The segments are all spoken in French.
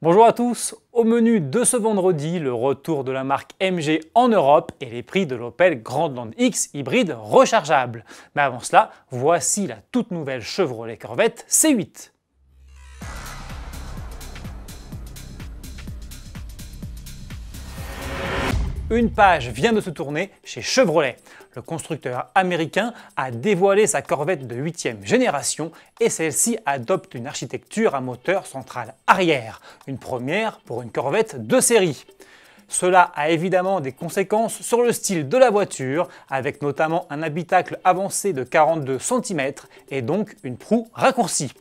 Bonjour à tous, au menu de ce vendredi, le retour de la marque MG en Europe et les prix de l'Opel Grandland X hybride rechargeable. Mais avant cela, voici la toute nouvelle Chevrolet Corvette C8. Une page vient de se tourner chez Chevrolet. Le constructeur américain a dévoilé sa Corvette de 8e génération et celle-ci adopte une architecture à moteur central arrière, une première pour une Corvette de série. Cela a évidemment des conséquences sur le style de la voiture, avec notamment un habitacle avancé de 42 cm et donc une proue raccourcie.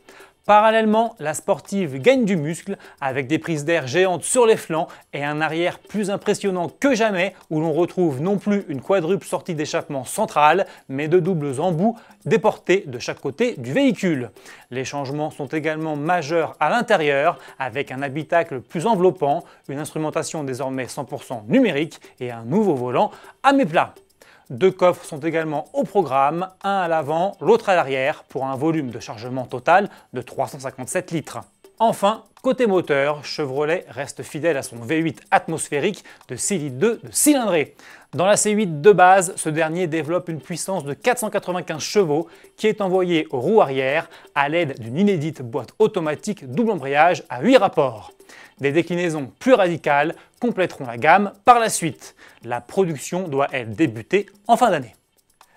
Parallèlement, la sportive gagne du muscle avec des prises d'air géantes sur les flancs et un arrière plus impressionnant que jamais où l'on retrouve non plus une quadruple sortie d'échappement centrale mais de doubles embouts déportés de chaque côté du véhicule. Les changements sont également majeurs à l'intérieur avec un habitacle plus enveloppant, une instrumentation désormais 100% numérique et un nouveau volant à mes plats. Deux coffres sont également au programme, un à l'avant, l'autre à l'arrière, pour un volume de chargement total de 357 litres. Enfin, côté moteur, Chevrolet reste fidèle à son V8 atmosphérique de 6 litres de cylindrée. Dans la C8 de base, ce dernier développe une puissance de 495 chevaux qui est envoyée aux roues arrière à l'aide d'une inédite boîte automatique double embrayage à 8 rapports. Des déclinaisons plus radicales compléteront la gamme par la suite. La production doit elle débuter en fin d'année.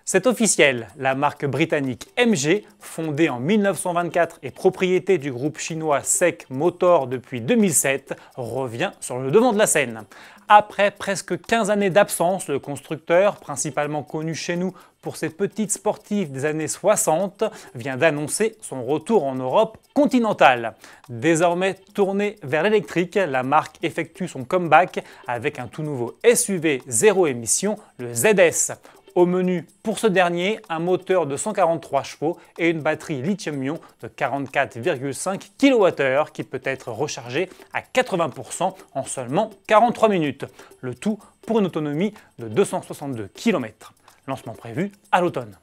C'est officiel, la marque britannique MG, fondée en 1924 et propriété du groupe chinois SEC Motor depuis 2007, revient sur le devant de la scène. Après presque 15 années d'absence, le constructeur, principalement connu chez nous pour ses petites sportives des années 60, vient d'annoncer son retour en Europe continentale. Désormais tournée vers l'électrique, la marque effectue son comeback avec un tout nouveau SUV zéro émission, le ZS. Au menu pour ce dernier, un moteur de 143 chevaux et une batterie lithium-ion de 44,5 kWh qui peut être rechargée à 80% en seulement 43 minutes. Le tout pour une autonomie de 262 km. Lancement prévu à l'automne.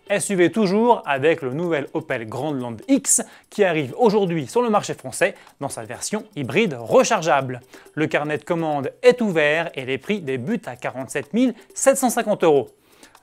SUV toujours avec le nouvel Opel Grandland X qui arrive aujourd'hui sur le marché français dans sa version hybride rechargeable. Le carnet de commande est ouvert et les prix débutent à 47 750 €.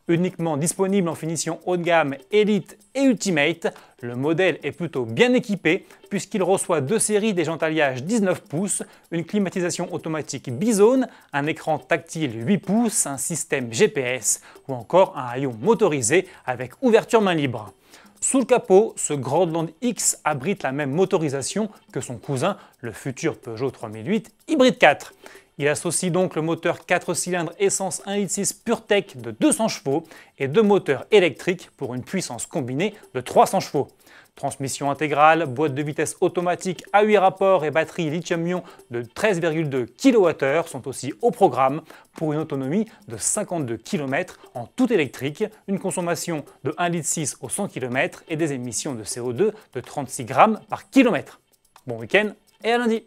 Uniquement disponible en finition haut de gamme Elite et Ultimate, le modèle est plutôt bien équipé puisqu'il reçoit deux séries d'éjantallage 19 pouces, une climatisation automatique bizone, un écran tactile 8 pouces, un système GPS ou encore un haillon motorisé avec ouverture main libre. Sous le capot, ce Grandland X abrite la même motorisation que son cousin, le futur Peugeot 3008 Hybride 4. Il associe donc le moteur 4 cylindres essence 1,6 litre PureTech de 200 chevaux et deux moteurs électriques pour une puissance combinée de 300 chevaux. Transmission intégrale, boîte de vitesse automatique à 8 rapports et batterie lithium-ion de 13,2 kWh sont aussi au programme pour une autonomie de 52 km en tout électrique, une consommation de 1,6 litre au 100 km et des émissions de CO2 de 36 grammes par kilomètre. Bon week-end et à lundi!